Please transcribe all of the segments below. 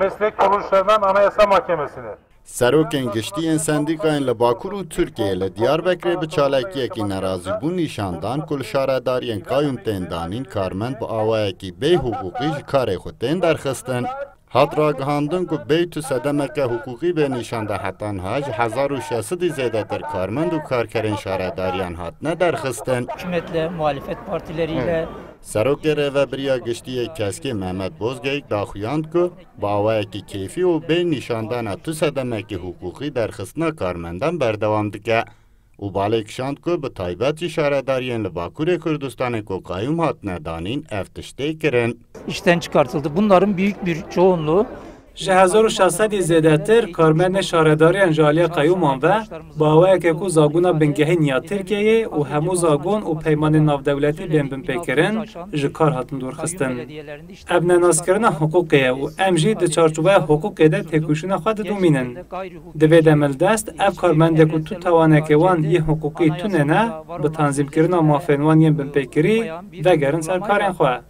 meslek kuruluşlarından Anayasa Mahkemesi'ne. Serokên giştiyên sendîkayên li Bakur û Tirkiyeyê li Diyarbekirê bi çalakiyekî nerazîbûn nîşandan ku li şaredariyên qayûm tên danîn karmend bi awayekî bêhuquqî ji karê xwe tên derxistin. Hat ragihandin ku bêyt û sedemeke huquqî bê nîşanda hetanha ji 1600 zêdetir karmend û karkerên şaredariyan hatine derxistin. Hükümetle, muhalefet partileriyle Serokê Rêveberiya Giştiyê Keskê Mehmet Bozgeyik daxuyand ku bi awayekî kêfî û bê nîşandana tu sedemekî huquqî derxistina karmendan berdewam dike. û balê kişand ku bi taybet jî şaredariyên li Bakurê Kurdistanê ku qayûm hatine danîn ev tiştê kirin. işten çıkartıldı. Bunların büyük bir çoğunluğu ji 1600 zêdetir karmendên şaredariyan ji aliyê qayûman ve bawayeke ku zagûna bingehîn ya Tirkiyeyê û hemû zagon û peymanên navdewletî bên binpêkirin ji kar hatin dûrxistin. Ev nenazkirina hiqûqê ye û em jî di çarçobeya hiqûqê de têkoşîna xwe didûmînin. Divê demildest ev karmendek û tu tawanekê wan yê hiqûqî tune ne bi tanzîmkirina mafên wan yên binpêkirî vegerin ser karên xwe.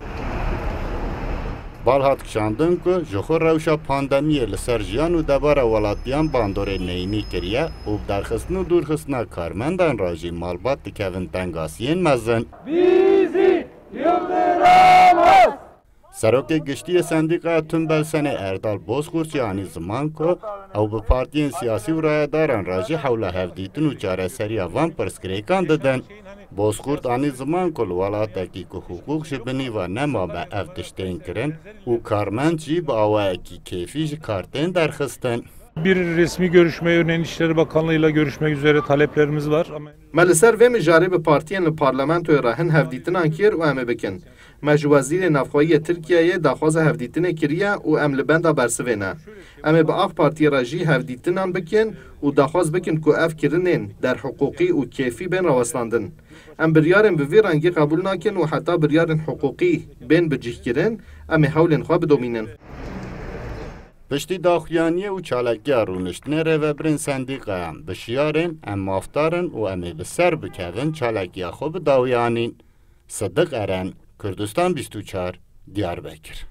Bal hat kişandin ku ji xwe rewşa pandemiyê li ser jiyan û debara welatiyan bandorê neyînî kiriye û bi derxistin û dûrxistina karmendan re jî malbat dikevin tengasiyên mezin. Serokê Giştiyê Sendîkaya Tumbelsenê Erdal Bozkurçî anî ziman ku ew bi partiyên siyasî û rayedaran re jî hewla hevdîtin û çareseriya van pirsgirêkan didin. Bozkurt anî ziman ku li welatekî ku huquq ji binîva nemabe ev tiştên kirin û karmend jî bi awayekî kêfî ji kar tên derxistin. Bir resmi görüşme, örneğin İçişleri Bakanlığı ile görüşmek üzere taleplerimiz var. Me li ser vê mijarê bi partiyên li parlamentoya re hin hevdîtinan kir û em ê bikin. Me ji Wezîrê Navxweyî Tirkiyeyê daxwaza hevdîtinê kiriye û em li benda bersivê ne. Em ê bi AK Partiyê re jî hevdîtinan bikin û daxwaz bikin ku ev kirinên derhiqûqî û kêfî bên rawestandin. Em biryarên bi vê rengî qebûl nakin û heta biryarên hiqûqî bên bi cihkirin, em ê hewlên xwe bidomînin. Piştî daxuyaniyê û çalakiya rûniştinê rêveberên sendîkayan bi şiyarên em mafdarin û em ê bi ser bikevin çalakiya xwe bidawiyanîn. Sıddık Eren, Kurdistan 24, Diyarbekir.